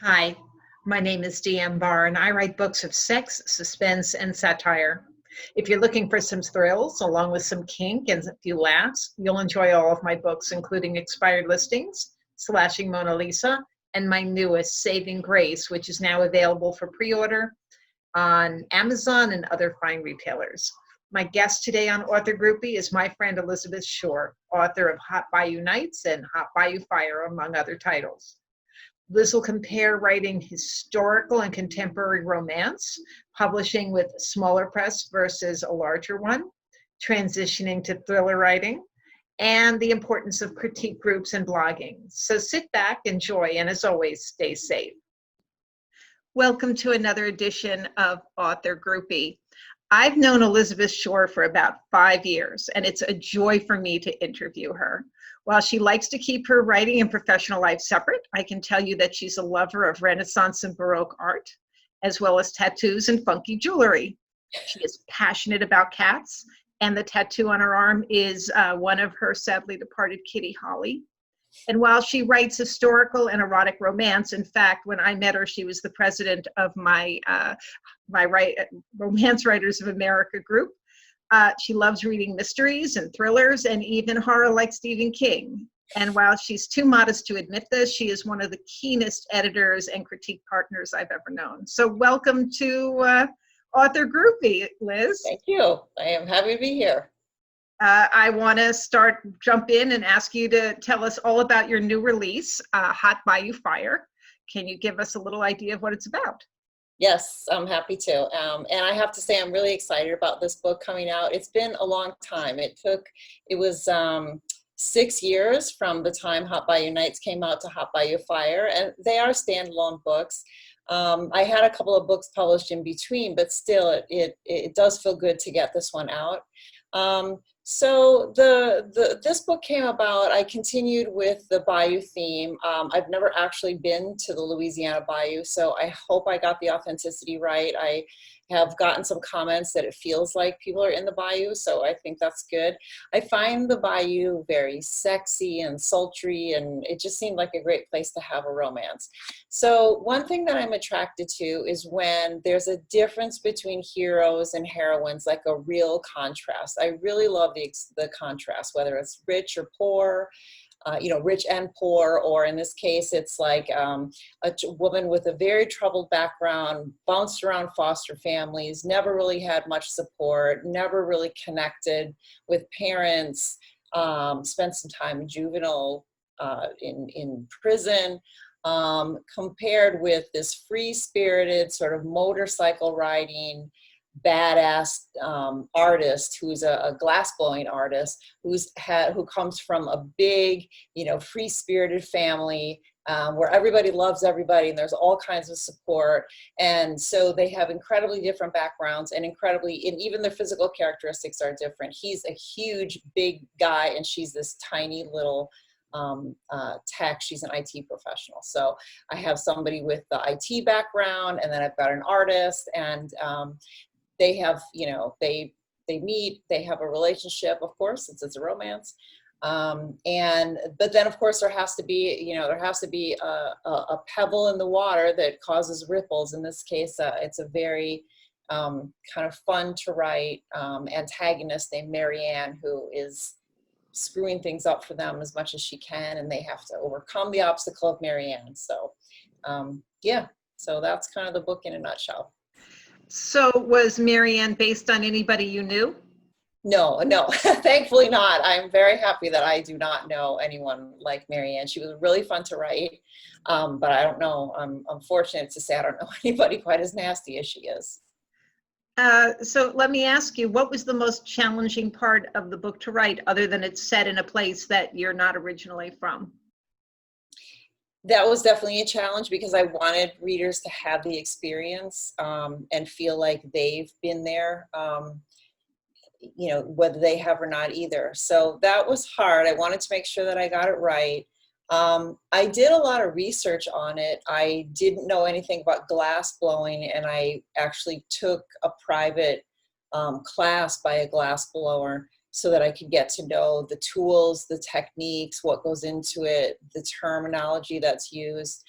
Hi, my name is Deanne Barr, and I write books of sex, suspense, and satire. If you're looking for some thrills, along with some kink and a few laughs, you'll enjoy all of my books, including Expired Listings, Slashing Mona Lisa, and my newest, Saving Grace, which is now available for pre-order on Amazon and other fine retailers. My guest today on Author Groupie is my friend Elizabeth Shore, author of Hot Bayou Nights and Hot Bayou Fire, among other titles. Liz will compare writing historical and contemporary romance, publishing with smaller press versus a larger one, transitioning to thriller writing, and the importance of critique groups and blogging. So sit back, enjoy, and as always, stay safe. Welcome to another edition of Author Groupie. I've known Elizabeth Shore for about 5 years, and it's a joy for me to interview her. While she likes to keep her writing and professional life separate, I can tell you that she's a lover of Renaissance and Baroque art, as well as tattoos and funky jewelry. She is passionate about cats, and the tattoo on her arm is one of her sadly departed kitty, Holly. And while she writes historical and erotic romance, in fact, when I met her, she was the president of my Romance Writers of America group. She loves reading mysteries and thrillers and even horror like Stephen King. And while she's too modest to admit this, she is one of the keenest editors and critique partners I've ever known. So welcome to Author Groupie, Liz. Thank you. I am happy to be here. I want to jump in and ask you to tell us all about your new release, Hot Bayou Fire. Can you give us a little idea of what it's about? Yes, I'm happy to. And I have to say, I'm really excited about this book coming out. It's been a long time. It was 6 years from the time Hot Bayou Nights came out to Hot Bayou Fire, and they are standalone books. I had a couple of books published in between, but still, it does feel good to get this one out. So this book came about. I continued with the Bayou theme. I've never actually been to the Louisiana Bayou, so I hope I got the authenticity right. I have gotten some comments that it feels like people are in the Bayou, so I think that's good. I find the Bayou very sexy and sultry, and it just seemed like a great place to have a romance. So one thing that I'm attracted to is when there's a difference between heroes and heroines, like a real contrast. I really love the contrast, whether it's rich or poor, rich and poor, or in this case, it's like a woman with a very troubled background, bounced around foster families, never really had much support, never really connected with parents, spent some time in juvenile, in prison, compared with this free-spirited sort of motorcycle riding, badass artist who's a glass-blowing artist who comes from a big, free-spirited family where everybody loves everybody and there's all kinds of support. And so they have incredibly different backgrounds and even their physical characteristics are different. He's a huge, big guy and she's this tiny little tech. She's an IT professional. So I have somebody with the IT background, and then I've got an artist, and they have, they meet, they have a relationship, of course, since it's a romance. But then of course there has to be a pebble in the water that causes ripples. In this case, it's a very kind of fun to write antagonist named Marianne, who is screwing things up for them as much as she can, and they have to overcome the obstacle of Marianne. So so that's kind of the book in a nutshell. So was Marianne based on anybody you knew? No, thankfully not. I'm very happy that I do not know anyone like Marianne. She was really fun to write, but I don't know. I'm fortunate to say I don't know anybody quite as nasty as she is. So let me ask you, what was the most challenging part of the book to write, other than it's set in a place that you're not originally from? That was definitely a challenge because I wanted readers to have the experience and feel like they've been there, whether they have or not either. So that was hard. I wanted to make sure that I got it right. I did a lot of research on it. I didn't know anything about glass blowing, and I actually took a private class by a glass blower so that I could get to know the tools, the techniques, what goes into it, the terminology that's used.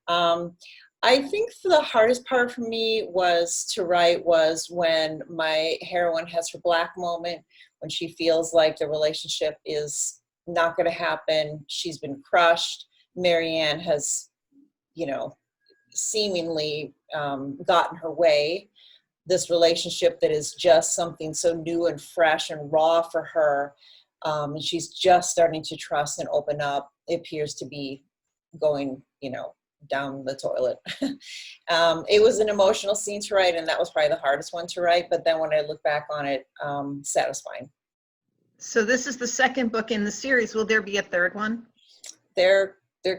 I think the hardest part for me was to write was when my heroine has her black moment, when she feels like the relationship is not going to happen. She's been crushed. Marianne has, you know, seemingly gotten her way. This relationship that is just something so new and fresh and raw for her. And she's just starting to trust and open up. It appears to be going, you know, down the toilet. It was an emotional scene to write, and that was probably the hardest one to write. But then when I look back on it, satisfying. So this is the second book in the series. Will there be a third one? There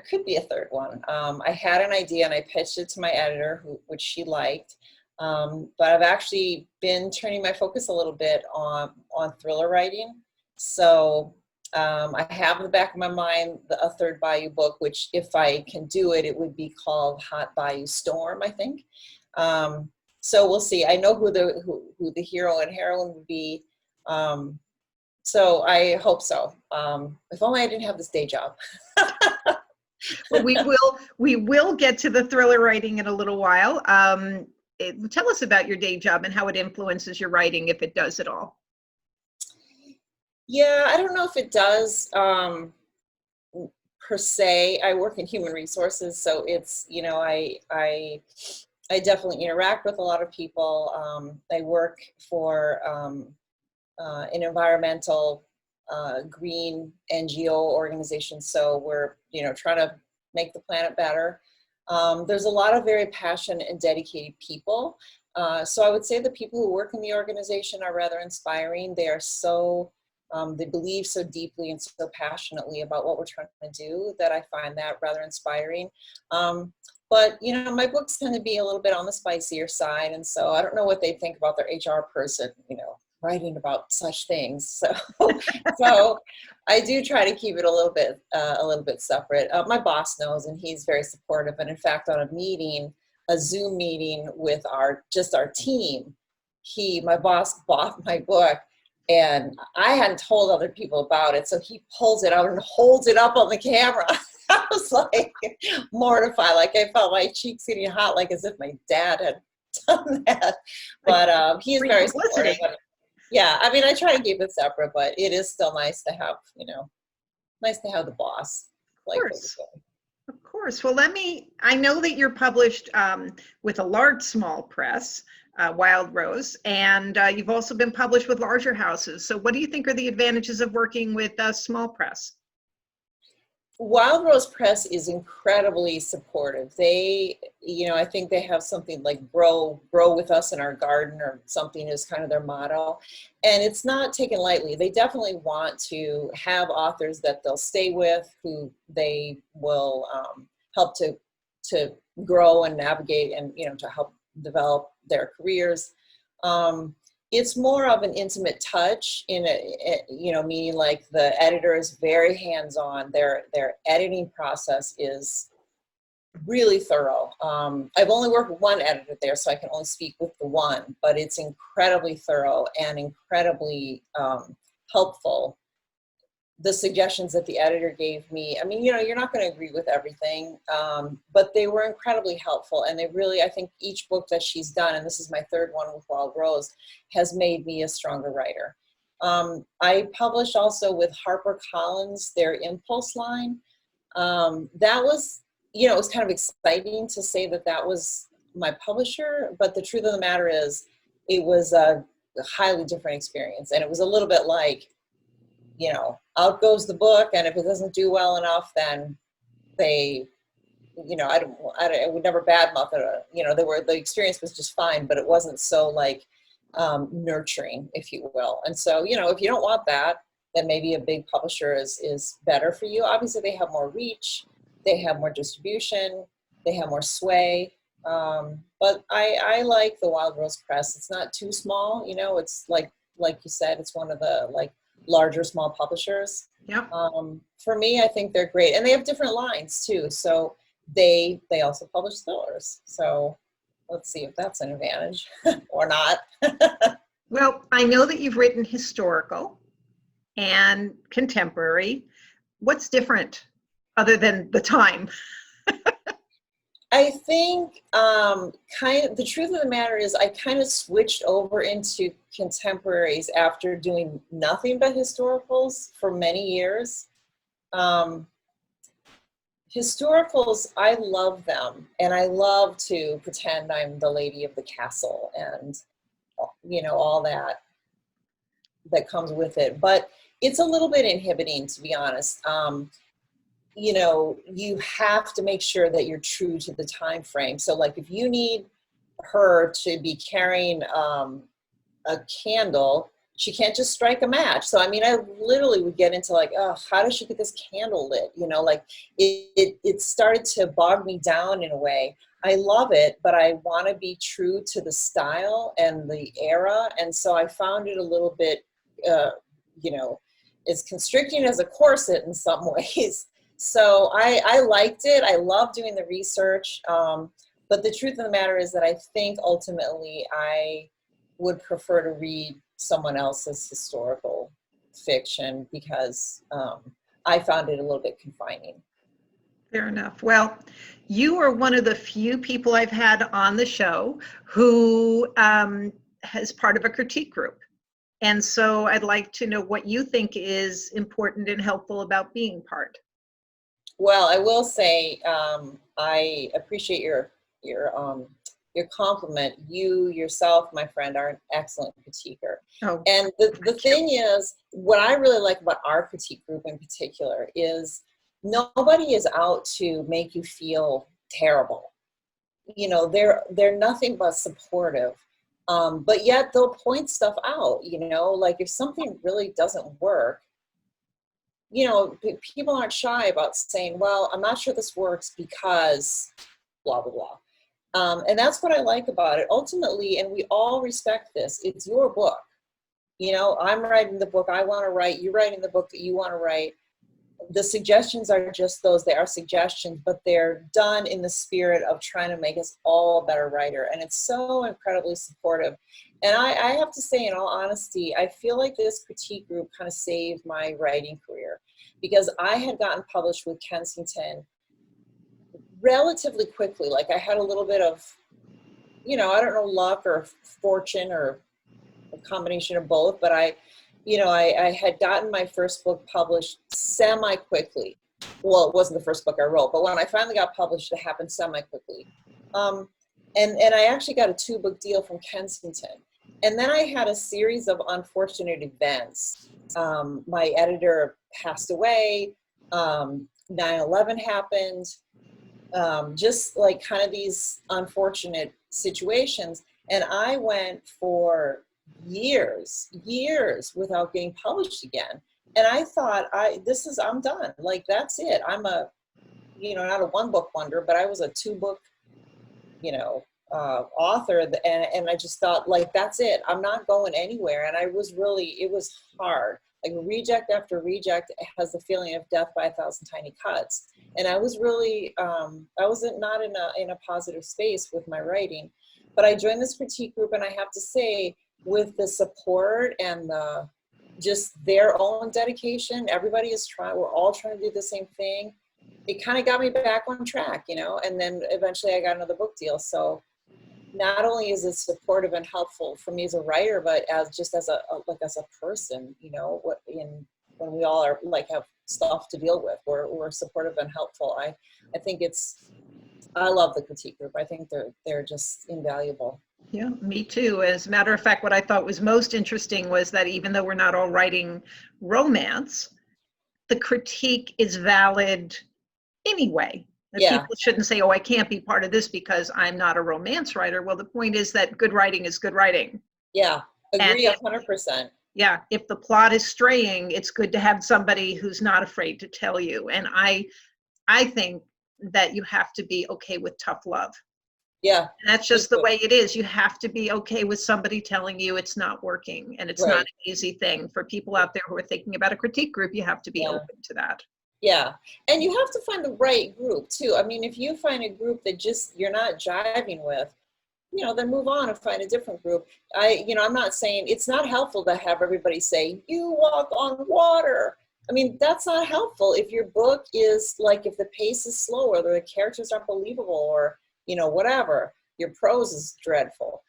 could be a third one. I had an idea and I pitched it to my editor, which she liked. But I've actually been turning my focus a little bit on thriller writing. So I have in the back of my mind a third Bayou book, which if I can do it, it would be called Hot Bayou Storm, I think. So we'll see. I know who the hero and heroine would be. So I hope so. If only I didn't have this day job. Well, we will get to the thriller writing in a little while. Tell us about your day job and how it influences your writing, if it does at all. Yeah, I don't know if it does per se. I work in human resources, so it's, you know, I definitely interact with a lot of people. I work for an environmental green NGO organization, so we're, you know, trying to make the planet better. There's a lot of very passionate and dedicated people. So I would say the people who work in the organization are rather inspiring. They are so, they believe so deeply and so passionately about what we're trying to do that I find that rather inspiring. But, you know, my books tend to be a little bit on the spicier side. And so I don't know what they think about their HR person, you know, writing about such things. So I do try to keep it a little bit separate. My boss knows, and he's very supportive. And in fact, on a Zoom meeting with our team, my boss bought my book, and I hadn't told other people about it. So he pulls it out and holds it up on the camera. I was like mortified, like I felt my cheeks getting hot, like as if my dad had done that. But he's very supportive. Yeah, I mean, I try to keep it separate, but it is still nice to have, you know, nice to have the boss. Of course. Of course. Well, I know that you're published with a large small press, Wild Rose, and you've also been published with larger houses. So what do you think are the advantages of working with a small press? Wild Rose Press is incredibly supportive. They, you know, I think they have something like grow with us in our garden or something is kind of their motto. And it's not taken lightly. They definitely want to have authors that they'll stay with, who they will help to grow and navigate and, you know, to help develop their careers. It's more of an intimate touch you know, meaning like the editor is very hands-on. Their editing process is really thorough. I've only worked with one editor there, so I can only speak with the one, but it's incredibly thorough and incredibly helpful. The suggestions that the editor gave me, I mean, you know, you're not going to agree with everything, but they were incredibly helpful. And they really, I think each book that she's done, and this is my third one with Wild Rose, has made me a stronger writer. I published also with HarperCollins, their Impulse line. That was, you know, it was kind of exciting to say that was my publisher, but the truth of the matter is it was a highly different experience. And it was a little bit like, you know, out goes the book, and if it doesn't do well enough, then they, you know, I would never badmouth it. You know, the experience was just fine, but it wasn't so like nurturing, if you will. And so, you know, if you don't want that, then maybe a big publisher is better for you. Obviously, they have more reach, they have more distribution, they have more sway. But I like the Wild Rose Press. It's not too small, you know. It's like you said, it's one of the like larger small publishers. Yeah. For me, I think they're great, and they have different lines too. So they also publish thrillers. So let's see if that's an advantage or not. Well, I know that you've written historical and contemporary. What's different other than the time? I think kind of the truth of the matter is I kind of switched over into contemporaries after doing nothing but historicals for many years. Um, Historicals, I love them, and I love to pretend I'm the lady of the castle and all that comes with it. But it's a little bit inhibiting, to be honest. You have to make sure that you're true to the time frame. So like if you need her to be carrying a candle, she can't just strike a match. So I mean, I literally would get into like, oh, how does she get this candle lit? Like it started to bog me down in a way. I love it, but I want to be true to the style and the era, and so I found it a little bit, you know, as constricting as a corset in some ways. So I liked it. I love doing the research. But the truth of the matter is that I think ultimately I would prefer to read someone else's historical fiction because I found it a little bit confining. Fair enough. Well, you are one of the few people I've had on the show who has part of a critique group. And so I'd like to know what you think is important and helpful about being part. Well, I will say I appreciate your compliment. You yourself, my friend, are an excellent critiquer. Oh, And the thing is, what I really like about our critique group in particular is nobody is out to make you feel terrible. They're nothing but supportive. But yet they'll point stuff out, like if something really doesn't work, people aren't shy about saying, well, I'm not sure this works because blah, blah, blah. And that's what I like about it. Ultimately, and we all respect this, it's your book. I'm writing the book I want to write. You're writing the book that you want to write. The suggestions are just those. They are suggestions, but they're done in the spirit of trying to make us all a better writer. And it's so incredibly supportive. And I have to say, in all honesty, I feel like this critique group kind of saved my writing career because I had gotten published with Kensington relatively quickly. Like I had a little bit of, I don't know, luck or fortune or a combination of both, but I had gotten my first book published semi-quickly. Well, it wasn't the first book I wrote, but when I finally got published, it happened semi-quickly. And I actually got a 2-book deal from Kensington. And then I had a series of unfortunate events. My editor passed away. 9/11 happened. Just like kind of these unfortunate situations. And I went for years without getting published again. And I thought, I'm done. Like, that's it. I'm not a 1-book wonder, but I was a 2-book, author. And I just thought, like, that's it. I'm not going anywhere. And it was hard. Like reject after reject has the feeling of death by 1,000 tiny cuts. And I was really, I wasn't not in a positive space with my writing. But I joined this critique group, and I have to say, with the support and just their own dedication, everybody is trying, we're all trying to do the same thing. It kind of got me back on track, and then eventually I got another book deal. So not only is it supportive and helpful for me as a writer, but as a person, when we all are like have stuff to deal with, we're supportive and helpful. I think I love the critique group. I think they're just invaluable. Yeah, me too. As a matter of fact, what I thought was most interesting was that even though we're not all writing romance, the critique is valid anyway. Yeah. People shouldn't say, oh, I can't be part of this because I'm not a romance writer. Well, the point is that good writing is good writing. Yeah, agree 100%. Yeah, if the plot is straying, it's good to have somebody who's not afraid to tell you. And I think that you have to be okay with tough love. Yeah. And that's just the way it is. You have to be okay with somebody telling you it's not working, and it's not an easy thing. For people out there who are thinking about a critique group, you have to be open to that. Yeah. And you have to find the right group too. I mean, if you find a group that just you're not jiving with, then move on and find a different group. I'm not saying it's not helpful to have everybody say, you walk on water. I mean, that's not helpful. If your book is like, if the pace is slower, or the characters aren't believable, or whatever, your prose is dreadful.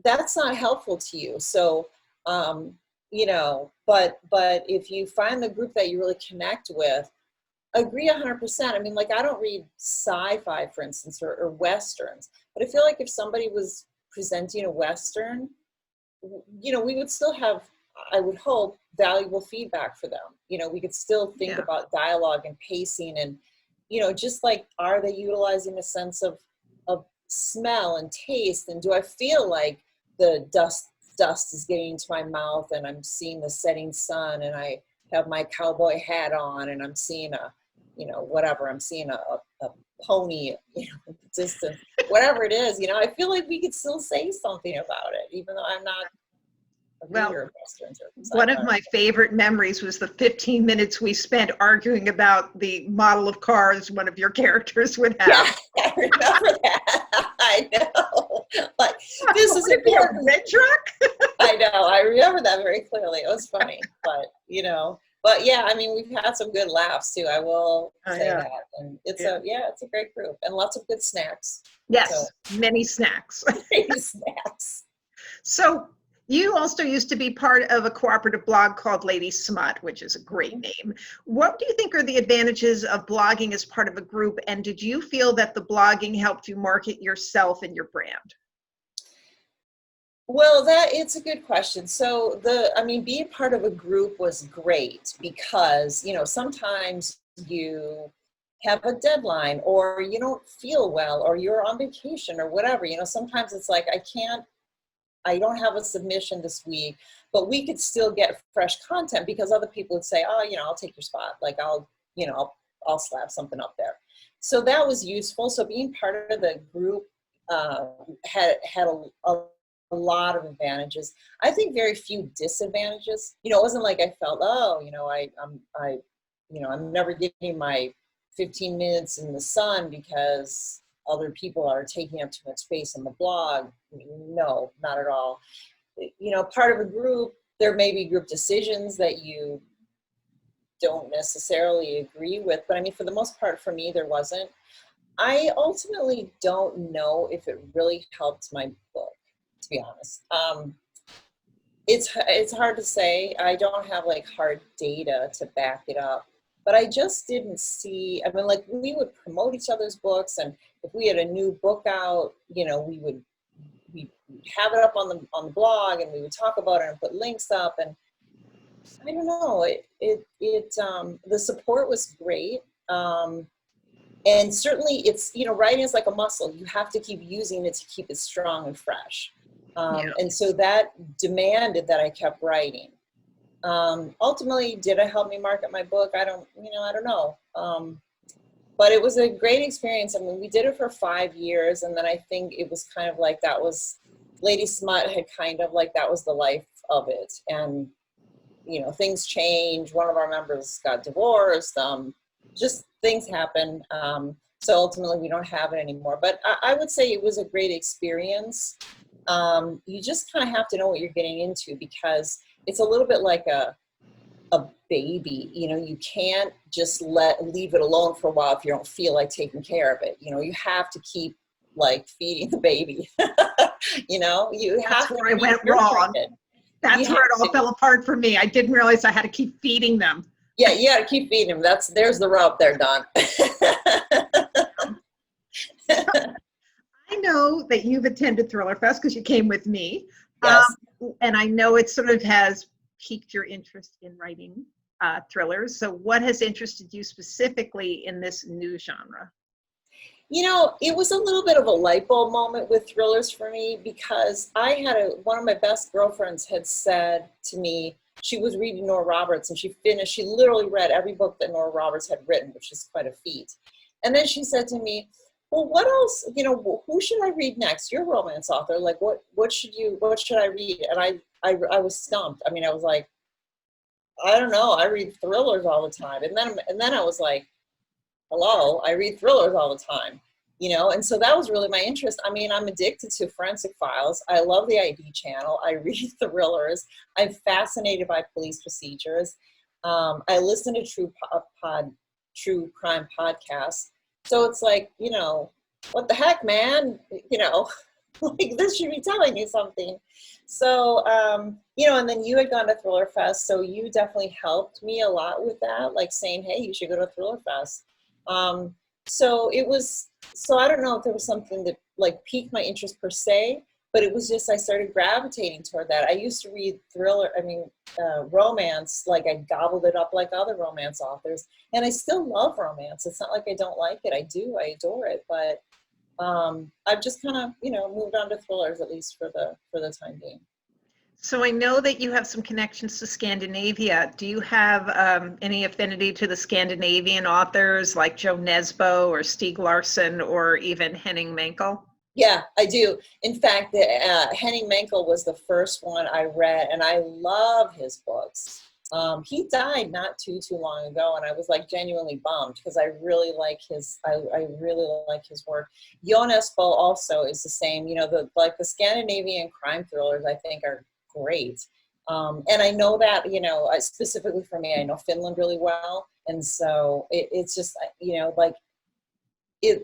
That's not helpful to you. So, but if you find the group that you really connect with, agree 100%. I mean, like, I don't read sci-fi, for instance, or Westerns, but I feel like if somebody was presenting a Western, we would still have, I would hope, valuable feedback for them. We could still think about dialogue and pacing and, just like, are they utilizing a sense of smell and taste? And do I feel like the dust is getting into my mouth and I'm seeing the setting sun and I have my cowboy hat on and I'm seeing I'm seeing a pony, distance, whatever it is, I feel like we could still say something about it, even though I'm not a reader of Westerns or sci-fi. One of my favorite memories was the 15 minutes we spent arguing about the model of cars one of your characters would have. Yeah, I remember that. I know. Like, this is a red truck? I know. I remember that very clearly. It was funny, but yeah, I mean, we've had some good laughs too. I will say that, and it's a great group and lots of good snacks. Yes, many snacks. Many snacks. So you also used to be part of a cooperative blog called Lady Smut, which is a great name. What do you think are the advantages of blogging as part of a group, and did you feel that the blogging helped you market yourself and your brand? Well, it's a good question. So being part of a group was great because, sometimes you have a deadline or you don't feel well or you're on vacation or whatever, sometimes it's like, I don't have a submission this week, but we could still get fresh content because other people would say, oh, I'll take your spot. Like I'll slap something up there. So that was useful. So being part of the group had a lot of advantages. I think very few disadvantages. It wasn't like I felt, I'm never getting my 15 minutes in the sun because other people are taking up too much space on the blog. No, not at all. Part of a group, there may be group decisions that you don't necessarily agree with, but I mean, for the most part, for me, there wasn't. I ultimately don't know if it really helped my book, to be honest. It's hard to say. I don't have like hard data to back it up, but I just didn't see, I mean, like, we would promote each other's books, and if we had a new book out, we'd have it up on the blog and we would talk about it and put links up, and I don't know, the support was great. And certainly it's, writing is like a muscle. You have to keep using it to keep it strong and fresh. And so that demanded that I kept writing. Ultimately, did it help me market my book? I don't know. But it was a great experience. I mean, we did it for 5 years. And then I think it was kind of like, that was, Lady Smut had kind of like, that was the life of it. And, things changed. One of our members got divorced. Just things happen. So ultimately we don't have it anymore. But I would say it was a great experience. You just kind of have to know what you're getting into, because it's a little bit like a baby. You can't just leave it alone for a while if you don't feel like taking care of it. You have to keep like feeding the baby. You have to. Where I went wrong. That's where it all fell apart for me. I didn't realize I had to keep feeding them. Yeah, you got to keep feeding them. There's the rub there, Don. I know that you've attended Thriller Fest because you came with me. Yes. And I know it sort of has piqued your interest in writing thrillers. So what has interested you specifically in this new genre? It was a little bit of a light bulb moment with thrillers for me, because I had one of my best girlfriends had said to me, she was reading Nora Roberts, and she literally read every book that Nora Roberts had written, which is quite a feat. And then she said to me, well, what else, who should I read next? You're a romance author. Like, what should I read? And I was stumped. I mean, I was like, I don't know. I read thrillers all the time. And then I was like, hello, I read thrillers all the time, and so that was really my interest. I mean, I'm addicted to Forensic Files. I love the ID channel. I read thrillers. I'm fascinated by police procedures. I listen to true crime podcasts. So it's like, what the heck, man? You know, like this should be telling you something. So, you know, and then you had gone to Thriller Fest, so you definitely helped me a lot with that, like saying, hey, you should go to Thriller Fest. Um, so it was, so I don't know if there was something that like piqued my interest per se, but it was just I started gravitating toward that. I used to read romance, like I gobbled it up like other romance authors, and I still love romance. It's not like I don't like it. I do. I adore it, but I've just kind of, you know, moved on to thrillers, at least for the time being. So I know that you have some connections to Scandinavia. Do you have any affinity to the Scandinavian authors like Joe Nesbo or Stieg Larsson or even Henning Mankell? Yeah, I do. In fact, Henning Mankell was the first one I read, and I love his books. He died not too long ago, and I was like genuinely bummed because I really like I really like his work. Jon Espo also is the same. You know, the Scandinavian crime thrillers I think are great. And I know that, you know, specifically for me, I know Finland really well, and so it's just, you know, like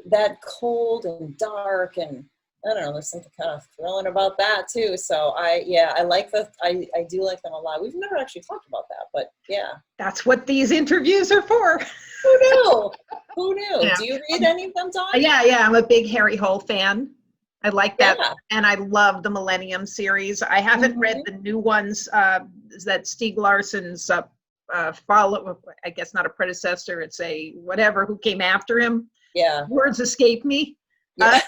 that cold and dark, and I don't know, there's something kind of thrilling about that too. So I like I do like them a lot. We've never actually talked about that, but yeah. That's what these interviews are for. Who knew? Who knew? Yeah. Do you read any of them, Dawn? Yeah, I'm a big Harry Hole fan. I like that. Yeah. And I love the Millennium series. I haven't read the new ones that Stieg Larsson's follow, I guess not a predecessor, it's a whatever, who came after him. Yeah. Words escape me. Yeah.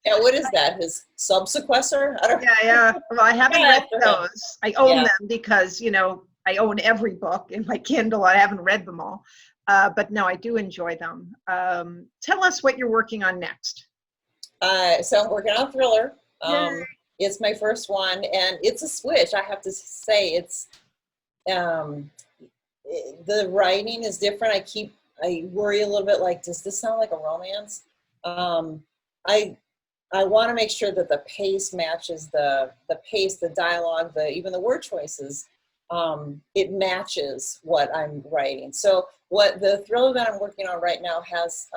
Yeah, what is that? His subsequester? I don't. Yeah. Well, I haven't read those. I own them because, you know, I own every book in my Kindle. I haven't read them all. But no, I do enjoy them. Tell us what you're working on next. So I'm working on Thriller. It's my first one, and it's a switch. I have to say, it's the writing is different. I worry a little bit, like, does this sound like a romance? I want to make sure that the pace matches the pace, the dialogue, even the word choices. It matches what I'm writing. So what the thriller that I'm working on right now has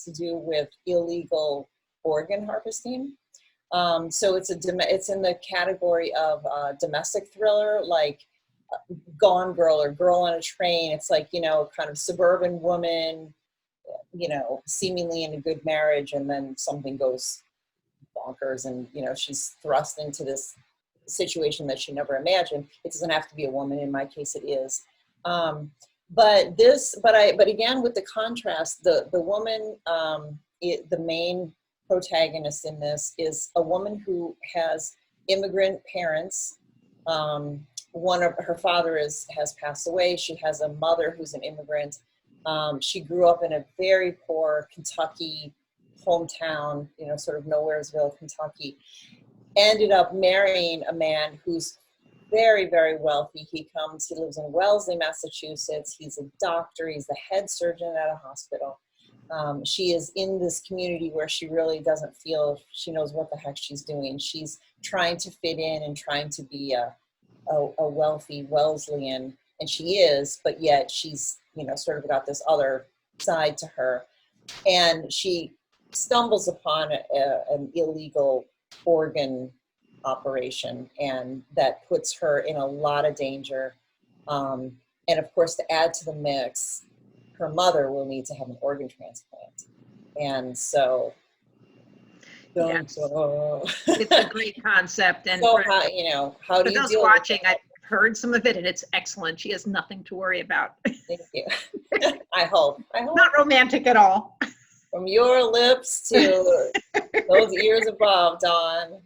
to do with illegal organ harvesting. So it's in the category of domestic thriller, like Gone Girl or Girl on a Train. It's like, you know, kind of suburban woman, you know, seemingly in a good marriage, and then something goes bonkers, and, you know, she's thrust into this situation that she never imagined. It doesn't have to be a woman. In my case, it is. But again, with the contrast, the woman, the main protagonist in this is a woman who has immigrant parents. One of her father has passed away. She has a mother who's an immigrant. She grew up in a very poor Kentucky hometown, you know, sort of Nowheresville, Kentucky. Ended up marrying a man who's very, very wealthy. He lives in Wellesley, Massachusetts. He's a doctor. He's the head surgeon at a hospital. She is in this community where she really doesn't feel she knows what the heck she's doing. She's trying to fit in and trying to be a wealthy Wesleyan, and she is, but yet she's, you know, sort of got this other side to her. And she stumbles upon an illegal organ operation, and that puts her in a lot of danger. And of course, to add to the mix, her mother will need to have an organ transplant. And so, Yes. It's a great concept. And so how do you those deal watching, with I've heard some of it, and it's excellent. She has nothing to worry about. Thank you. I hope. Not romantic at all. From your lips to those ears above, Dawn.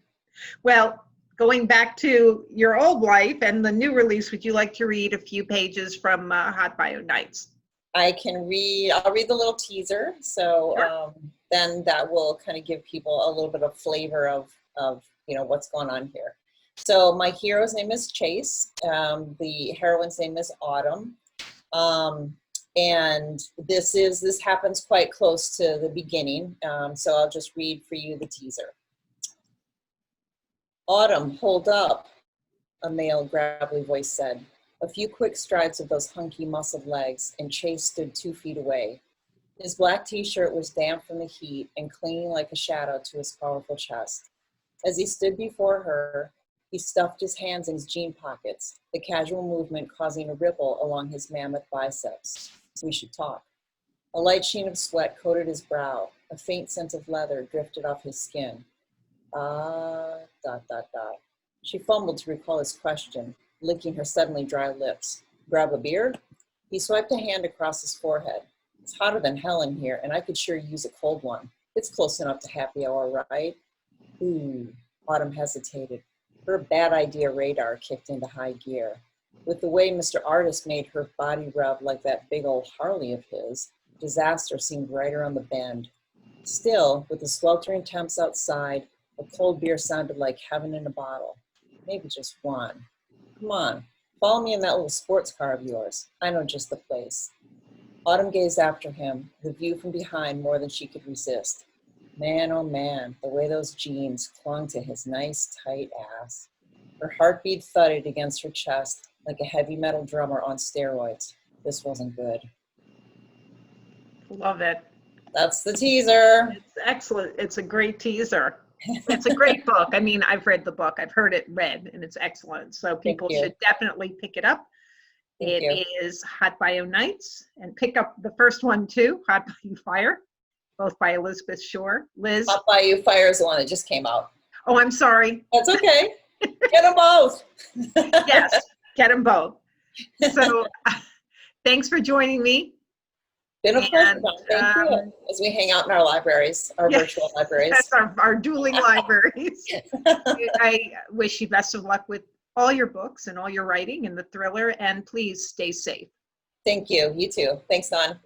Well, going back to your old life and the new release, would you like to read a few pages from Hot Bio Nights? I'll read the little teaser. So Sure. then that will kind of give people a little bit of flavor of you know, what's going on here. So my hero's name is Chase. The heroine's name is Autumn. And this happens quite close to the beginning. So I'll just read for you the teaser. Autumn, hold up, a male gravelly voice said. A few quick strides of those hunky muscled legs, and Chase stood 2 feet away. His black t-shirt was damp from the heat and clinging like a shadow to his powerful chest. As he stood before her, he stuffed his hands in his jean pockets, the casual movement causing a ripple along his mammoth biceps. We should talk. A light sheen of sweat coated his brow. A faint scent of leather drifted off his skin. Ah, ... She fumbled to recall his question, licking her suddenly dry lips. Grab a beer? He swiped a hand across his forehead. It's hotter than hell in here, and I could sure use a cold one. It's close enough to happy hour, right? Ooh, Autumn hesitated. Her bad idea radar kicked into high gear. With the way Mr. Artist made her body rub like that big old Harley of his, disaster seemed right around the bend. Still, with the sweltering temps outside, a cold beer sounded like heaven in a bottle. Maybe just one. Come on, follow me in that little sports car of yours. I know just the place. Autumn gazed after him, the view from behind more than she could resist. Man, oh man, the way those jeans clung to his nice, tight ass. Her heartbeat thudded against her chest like a heavy metal drummer on steroids. This wasn't good. Love it. That's the teaser. It's excellent. It's a great teaser. It's a great book. I mean, I've read the book. I've heard it read, and it's excellent. So people should definitely pick it up. It is Hot Bio Nights, and pick up the first one too, Hot Bayou Fire, both by Elizabeth Shore. Liz? Hot Bayou Fire is the one that just came out. Oh, I'm sorry. That's okay. Get them both. Yes, get them both. So thanks for joining me. Been a pleasure. Thank you. As we hang out in our libraries, our virtual libraries. That's our dueling libraries. I wish you best of luck with all your books and all your writing and the thriller, and please stay safe. Thank you. You too. Thanks, Dawn.